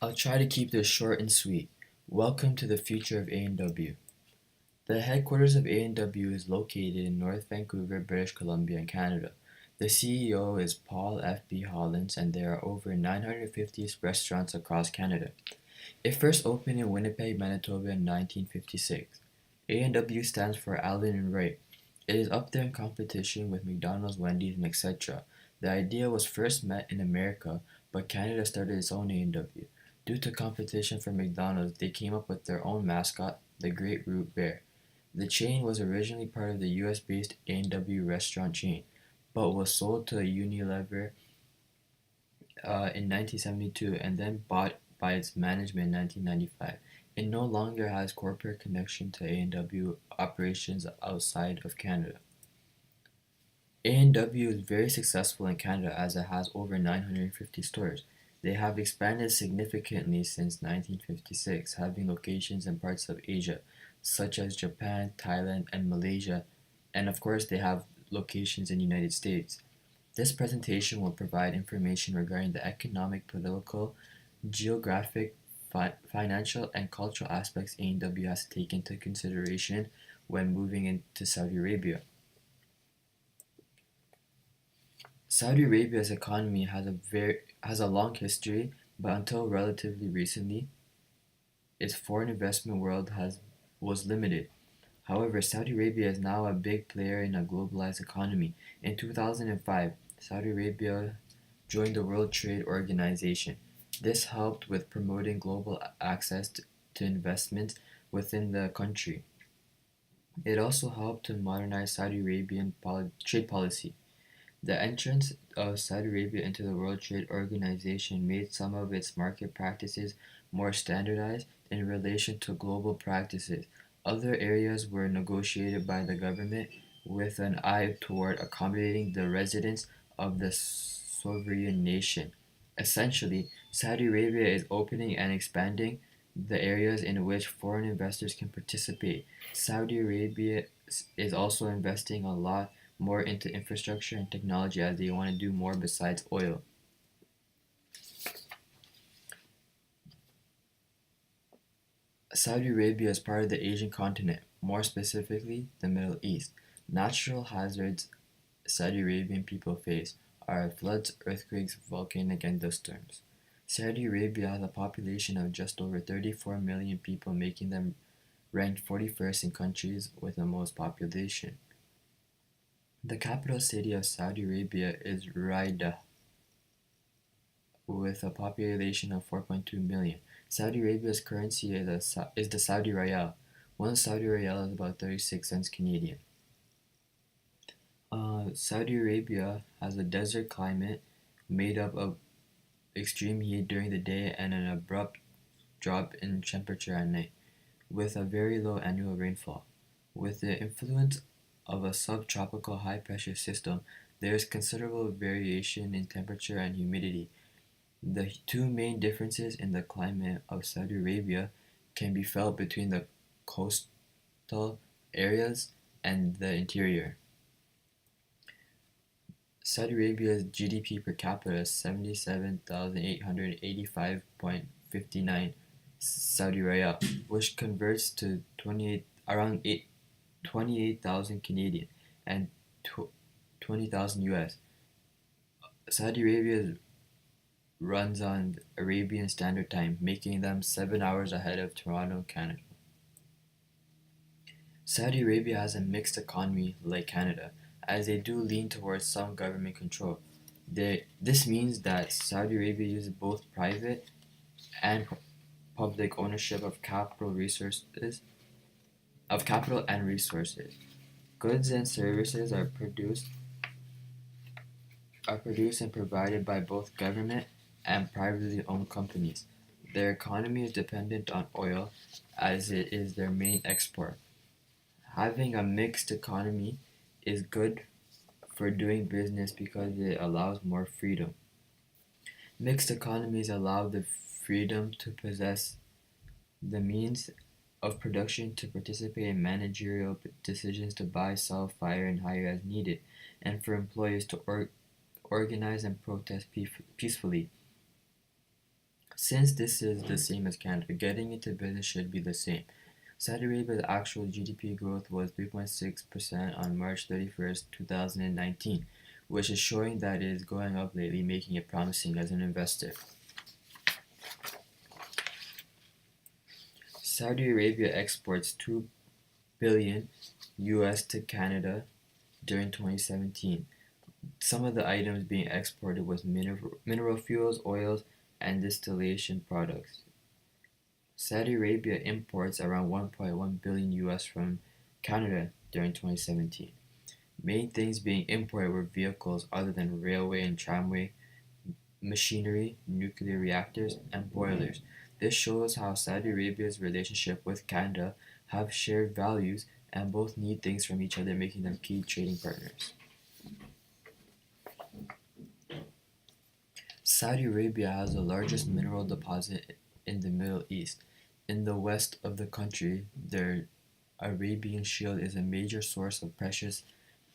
I'll try to keep this short and sweet. Welcome to the future of A&W. The headquarters of A&W is located in North Vancouver, British Columbia, in Canada. The CEO is Paul F. B. Hollins, and there are over 950 restaurants across Canada. It first opened in Winnipeg, Manitoba in 1956. A&W stands for Allen and Wright. It is up there in competition with McDonald's, Wendy's, and etc. The idea was first met in America, but Canada started its own A&W. Due to competition from McDonald's, they came up with their own mascot, the Great Root Bear. The chain was originally part of the US-based A&W restaurant chain, but was sold to Unilever in 1972 and then bought by its management in 1995. It no longer has corporate connection to A&W operations outside of Canada. A&W is very successful in Canada as it has over 950 stores. They have expanded significantly since 1956, having locations in parts of Asia, such as Japan, Thailand, and Malaysia, and of course they have locations in the United States. This presentation will provide information regarding the economic, political, geographic, financial, and cultural aspects A&W has to take into consideration when moving into Saudi Arabia. Saudi Arabia's economy has a long history, but until relatively recently, its foreign investment world has was limited. However, Saudi Arabia is now a big player in a globalized economy. In 2005, Saudi Arabia joined the World Trade Organization. This helped with promoting global access to investment within the country. It also helped to modernize Saudi Arabian trade policy. The entrance of Saudi Arabia into the World Trade Organization made some of its market practices more standardized in relation to global practices. Other areas were negotiated by the government with an eye toward accommodating the residents of the sovereign nation. Essentially, Saudi Arabia is opening and expanding the areas in which foreign investors can participate. Saudi Arabia is also investing a lot more into infrastructure and technology as they want to do more besides oil. Saudi Arabia is part of the Asian continent, more specifically the Middle East. Natural hazards Saudi Arabian people face are floods, earthquakes, volcanic, and dust storms. Saudi Arabia has a population of just over 34 million people, making them ranked 41st in countries with the most population. The capital city of Saudi Arabia is Riyadh, with a population of 4.2 million. Saudi Arabia's currency is the Saudi Riyal. One Saudi Riyal is about 36 cents Canadian. Saudi Arabia has a desert climate made up of extreme heat during the day and an abrupt drop in temperature at night, with a very low annual rainfall. With the influence of a subtropical high pressure system, there is considerable variation in temperature and humidity. The two main differences in the climate of Saudi Arabia can be felt between the coastal areas and the interior. Saudi Arabia's GDP per capita is 77,885.59 Saudi Riyal, which converts to 28,000 Canadian and 20,000 US. Saudi Arabia runs on Arabian Standard Time, making them 7 hours ahead of Toronto, Canada. Saudi Arabia has a mixed economy like Canada, as they do lean towards some government control. This means that Saudi Arabia uses both private and public ownership of capital and resources. Goods and services are produced and provided by both government and privately owned companies. Their economy is dependent on oil as it is their main export. Having a mixed economy is good for doing business because it allows more freedom. Mixed economies allow the freedom to possess the means of production, to participate in managerial decisions, to buy, sell, fire, and hire as needed, and for employees to organize and protest peacefully. Since this is the same as Canada, getting into business should be the same. Saudi Arabia's actual GDP growth was 3.6% on March 31st, 2019, which is showing that it is going up lately, making it promising as an investor. Saudi Arabia exports 2 billion US to Canada during 2017. Some of the items being exported was mineral fuels, oils, and distillation products. Saudi Arabia imports around 1.1 billion US from Canada during 2017. Main things being imported were vehicles other than railway and tramway, machinery, nuclear reactors, and boilers. This shows how Saudi Arabia's relationship with Canada have shared values and both need things from each other, making them key trading partners. Saudi Arabia has the largest mineral deposit in the Middle East. In the west of the country, their Arabian Shield is a major source of precious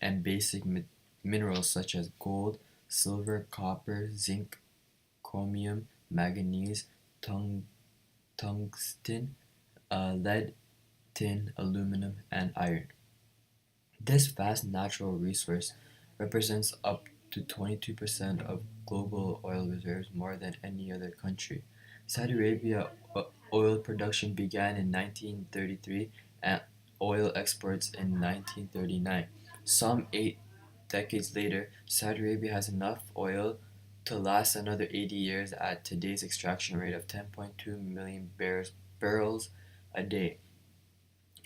and basic minerals such as gold, silver, copper, zinc, chromium, manganese, tungsten, lead, tin, aluminum, and iron. This vast natural resource represents up to 22% of global oil reserves, more than any other country. Saudi Arabia oil production began in 1933 and oil exports in 1939. Some 8 decades later, Saudi Arabia has enough oil to last another 80 years at today's extraction rate of 10.2 million barrels a day.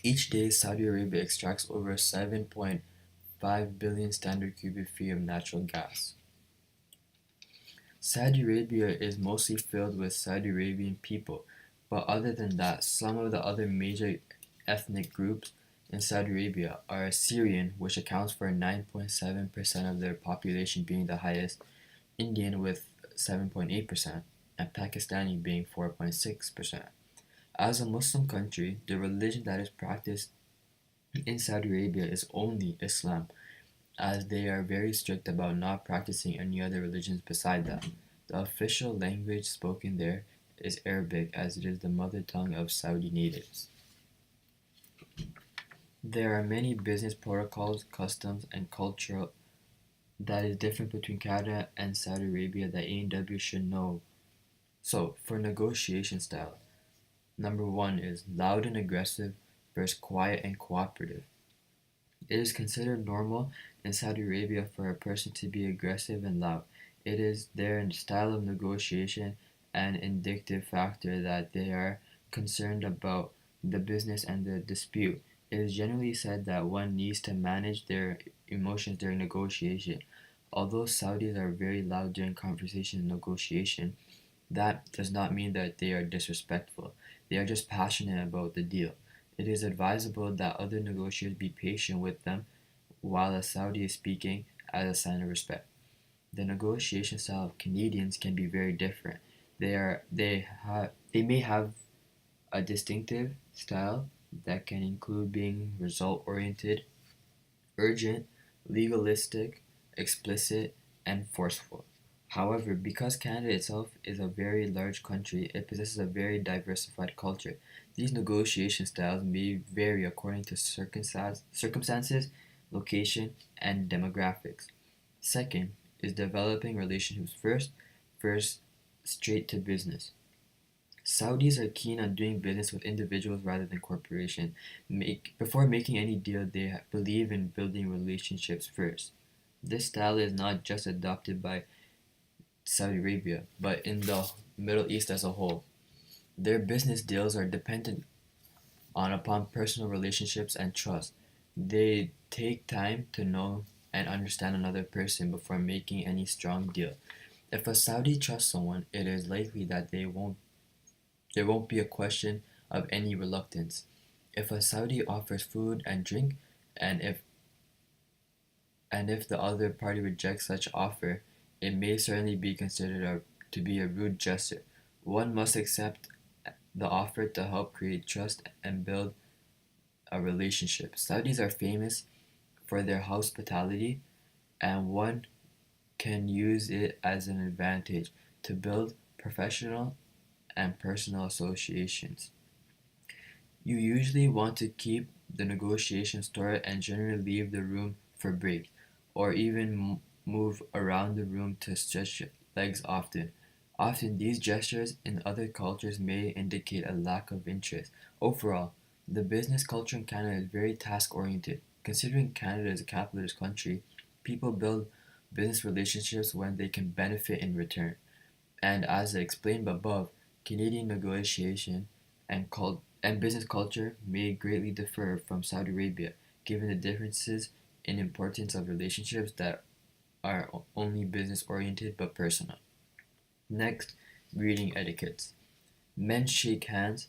Each day, Saudi Arabia extracts over 7.5 billion standard cubic feet of natural gas. Saudi Arabia is mostly filled with Saudi Arabian people, but other than that, some of the other major ethnic groups in Saudi Arabia are Syrian, which accounts for 9.7% of their population being the highest, Indian with 7.8%, and Pakistani being 4.6%. As a Muslim country, the religion that is practiced in Saudi Arabia is only Islam, as they are very strict about not practicing any other religions beside that. The official language spoken there is Arabic, as it is the mother tongue of Saudi natives. There are many business protocols, customs, and culture that is different between Canada and Saudi Arabia that A&W should know. So, for negotiation style, number one is loud and aggressive versus quiet and cooperative. It is considered normal in Saudi Arabia for a person to be aggressive and loud. It is their style of negotiation and indicative factor that they are concerned about the business and the dispute. It is generally said that one needs to manage their emotions during negotiation. Although Saudis are very loud during conversation and negotiation, that does not mean that they are disrespectful. They are just passionate about the deal. It is advisable that other negotiators be patient with them while a Saudi is speaking as a sign of respect. The negotiation style of Canadians can be very different. They may have a distinctive style that can include being result oriented, urgent, legalistic, explicit, and forceful. However, because Canada itself is a very large country, it possesses a very diversified culture. These negotiation styles may vary according to circumstances, location, and demographics. Second is developing relationships first, straight to business. Saudis are keen on doing business with individuals rather than corporations. Before making any deal, they believe in building relationships first. This style is not just adopted by Saudi Arabia, but in the Middle East as a whole. Their business deals are dependent on upon personal relationships and trust. They take time to know and understand another person before making any strong deal. If a Saudi trusts someone, it is likely that there won't be a question of any reluctance. If a Saudi offers food and drink, and if the other party rejects such offer, it may certainly be considered to be a rude gesture. One must accept the offer to help create trust and build a relationship. Saudis are famous for their hospitality, and one can use it as an advantage to build professional and personal associations. You usually want to keep the negotiation started and generally leave the room for break, or even move around the room to stretch your legs often. Often, these gestures in other cultures may indicate a lack of interest. Overall, the business culture in Canada is very task oriented. Considering Canada is a capitalist country, people build business relationships when they can benefit in return. And as I explained above, Canadian negotiation and business culture may greatly differ from Saudi Arabia, given the differences in importance of relationships that are only business oriented but personal. Next, greeting etiquettes. Men shake hands.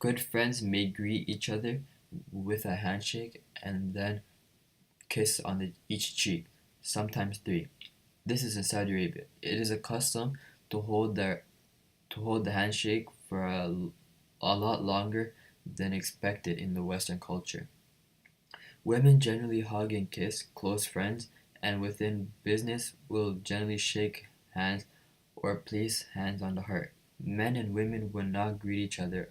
Good friends may greet each other with a handshake and then kiss on each cheek, sometimes three. This is in Saudi Arabia. It is a custom to hold the handshake for a lot longer than expected in the Western culture. Women generally hug and kiss close friends, and within business will generally shake hands or place hands on the heart. Men and women will not greet each other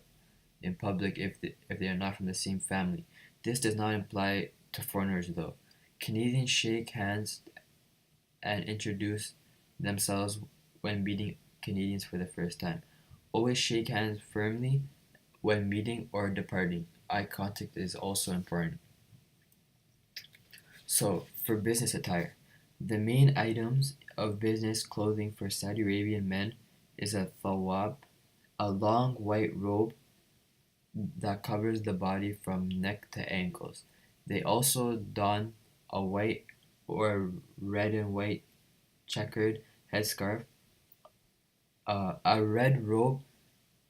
in public if they are not from the same family. This does not apply to foreigners though. Canadians shake hands and introduce themselves when meeting Canadians for the first time. Always shake hands firmly when meeting or departing. Eye contact is also important. So, for business attire, the main items of business clothing for Saudi Arabian men is a thawab, a long white robe that covers the body from neck to ankles. They also don a white or red and white checkered headscarf. A red robe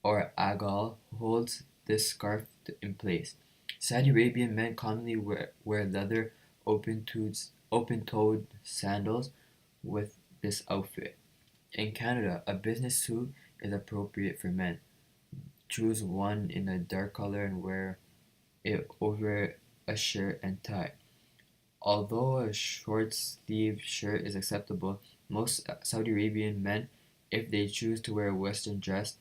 or agal holds this scarf in place. Saudi Arabian men commonly wear leather open-toed sandals with this outfit. In Canada, a business suit is appropriate for men. Choose one in a dark color and wear it over a shirt and tie. Although a short sleeved shirt is acceptable, most Saudi Arabian men, if they choose to wear a Western dress,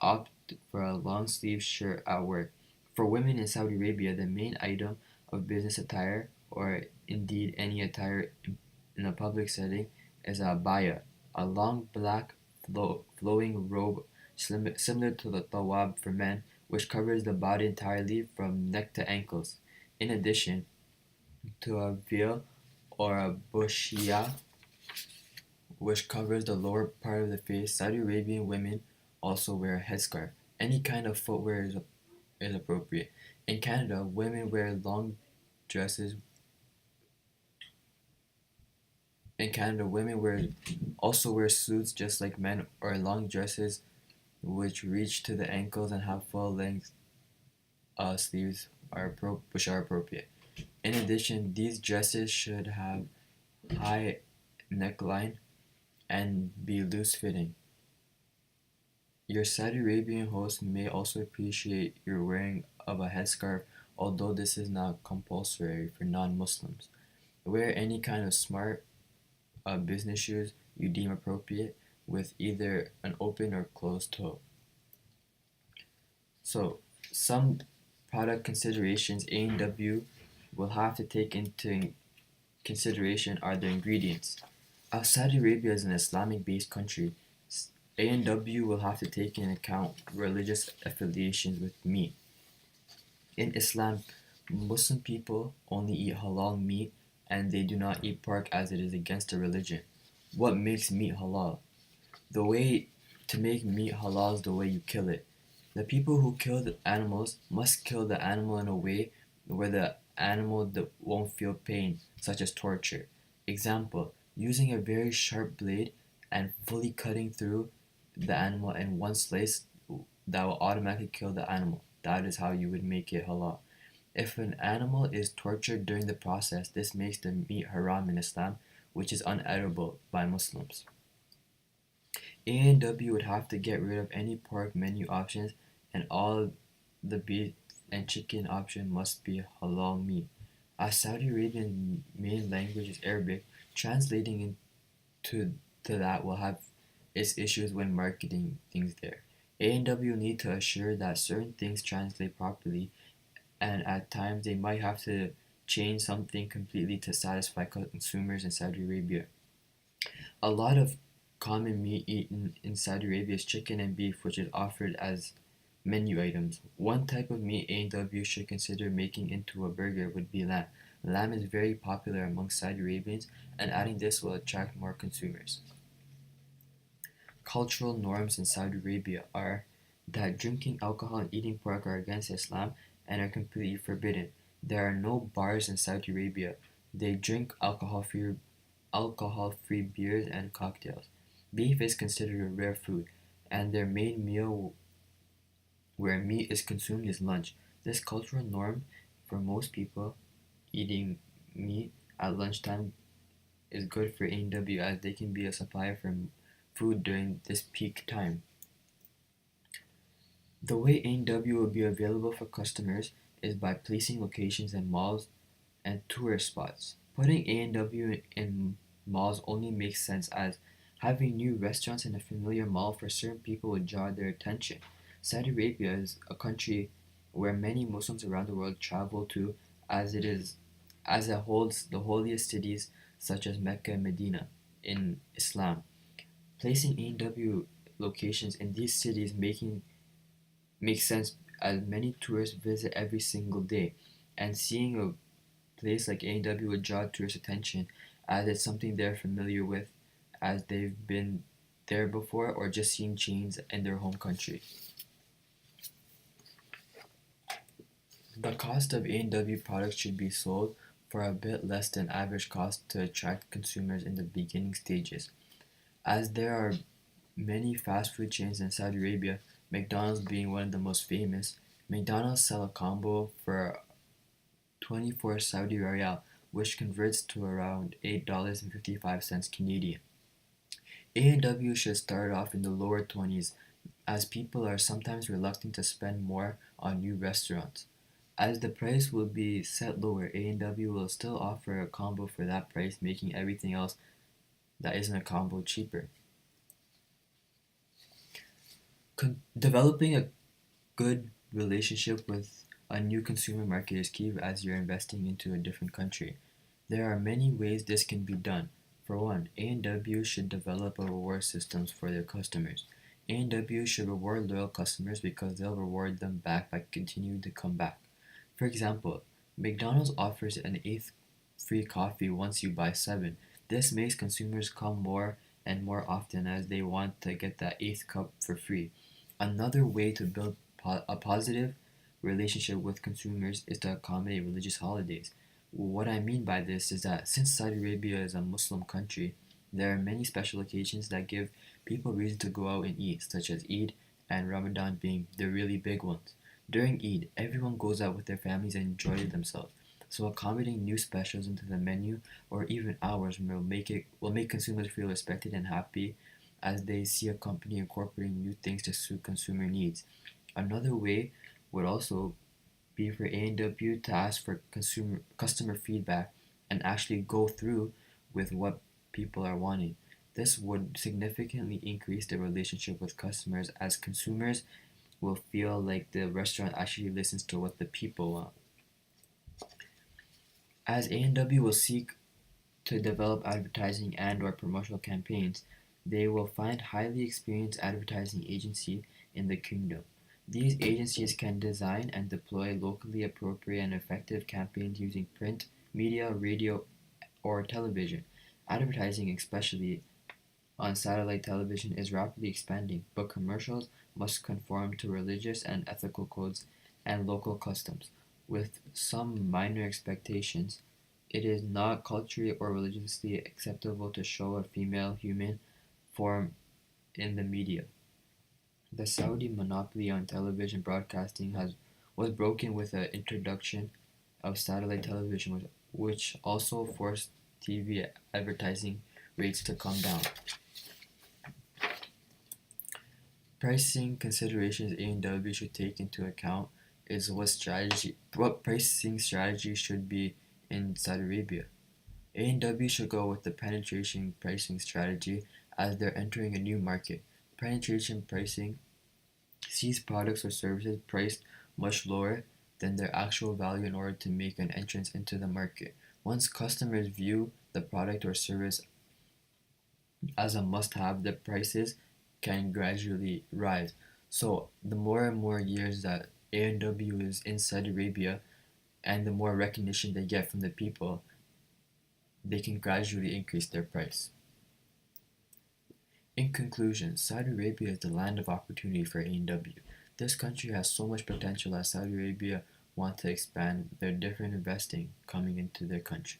opt for a long sleeved shirt at work. For women in Saudi Arabia, the main item of business attire, or indeed any attire in a public setting, is a abaya, a long black flowing robe similar to the tawab for men, which covers the body entirely from neck to ankles. In addition to a veil or a bushia, which covers the lower part of the face, Saudi Arabian women also wear a headscarf. Any kind of footwear is appropriate. In Canada, women wear long dresses. In Canada, women wear suits just like men, or long dresses which reach to the ankles and have full length sleeves which are appropriate. In addition, these dresses should have high neckline and be loose fitting. Your Saudi Arabian host may also appreciate your wearing of a headscarf, although this is not compulsory for non-Muslims. Wear any kind of smart business shoes you deem appropriate with either an open or closed toe. So, some product considerations A&W will have to take into consideration are the ingredients. As Saudi Arabia is an Islamic based country, A&W will have to take into account religious affiliations with meat. In Islam, Muslim people only eat halal meat and they do not eat pork as it is against their religion. What makes meat halal? The way to make meat halal is the way you kill it. The people who kill the animals must kill the animal in a way where the animal won't feel pain, such as torture. Example, using a very sharp blade and fully cutting through the animal in one slice that will automatically kill the animal. That is how you would make it halal. If an animal is tortured during the process, this makes the meat haram in Islam, which is unedible by Muslims. A&W would have to get rid of any pork menu options and all the beef and chicken option must be halal meat. As Saudi Arabian main language is Arabic, translating into to that will have its issues when marketing things there. A&W need to assure that certain things translate properly, and at times they might have to change something completely to satisfy consumers in Saudi Arabia. A lot of common meat eaten in Saudi Arabia is chicken and beef, which is offered as menu items. One type of meat A&W should consider making into a burger would be lamb. Lamb is very popular among Saudi Arabians, and adding this will attract more consumers. Cultural norms in Saudi Arabia are that drinking alcohol and eating pork are against Islam and are completely forbidden. There are no bars in Saudi Arabia. They drink alcohol-free beers and cocktails. Beef is considered a rare food, and their main meal where meat is consumed is lunch. This cultural norm for most people eating meat at lunchtime is good for A&W as they can be a supplier for food during this peak time. The way A&W will be available for customers is by placing locations in malls and tourist spots. Putting A&W in malls only makes sense as having new restaurants in a familiar mall for certain people would draw their attention. Saudi Arabia is a country where many Muslims around the world travel to as it holds the holiest cities such as Mecca and Medina in Islam. Placing A&W locations in these cities makes sense as many tourists visit every single day, and seeing a place like A&W would draw tourist attention as it's something they're familiar with as they've been there before or just seen chains in their home country. The cost of A&W products should be sold for a bit less than average cost to attract consumers in the beginning stages. As there are many fast food chains in Saudi Arabia, McDonald's being one of the most famous, McDonald's sell a combo for 24 Saudi Riyal, which converts to around $8.55 Canadian. A&W should start off in the lower 20s as people are sometimes reluctant to spend more on new restaurants. As the price will be set lower, A&W will still offer a combo for that price, making everything else that isn't a combo cheaper. Developing a good relationship with a new consumer market is key as you're investing into a different country. There are many ways this can be done. For one, A&W should develop a reward systems for their customers. A&W should reward loyal customers because they'll reward them back by continuing to come back. For example, McDonald's offers an eighth free coffee once you buy seven. This makes consumers come more and more often as they want to get that eighth cup for free. Another way to build a positive relationship with consumers is to accommodate religious holidays. What I mean by this is that since Saudi Arabia is a Muslim country, there are many special occasions that give people reason to go out and eat, such as Eid and Ramadan being the really big ones. During Eid, everyone goes out with their families and enjoy themselves. So accommodating new specials into the menu or even hours will make consumers feel respected and happy as they see a company incorporating new things to suit consumer needs. Another way would also be for A&W to ask for customer feedback and actually go through with what people are wanting. This would significantly increase the relationship with customers as consumers will feel like the restaurant actually listens to what the people want. As A&W will seek to develop advertising and or promotional campaigns, they will find highly experienced advertising agency in the kingdom. These agencies can design and deploy locally appropriate and effective campaigns using print, media, radio, or television. Advertising, especially on satellite television, is rapidly expanding, but commercials must conform to religious and ethical codes and local customs. With some minor expectations, it is not culturally or religiously acceptable to show a female human form in the media. The Saudi monopoly on television broadcasting was broken with the introduction of satellite television, which also forced TV advertising rates to come down. Pricing considerations A&W should take into account is what pricing strategy should be in Saudi Arabia. A&W should go with the penetration pricing strategy as they're entering a new market. Penetration pricing sees products or services priced much lower than their actual value in order to make an entrance into the market. Once customers view the product or service as a must-have, the prices can gradually rise. So the more and more years that A&W is in Saudi Arabia and the more recognition they get from the people, they can gradually increase their price. In conclusion, Saudi Arabia is the land of opportunity for A&W. This country has so much potential that Saudi Arabia want to expand their different investing coming into their country.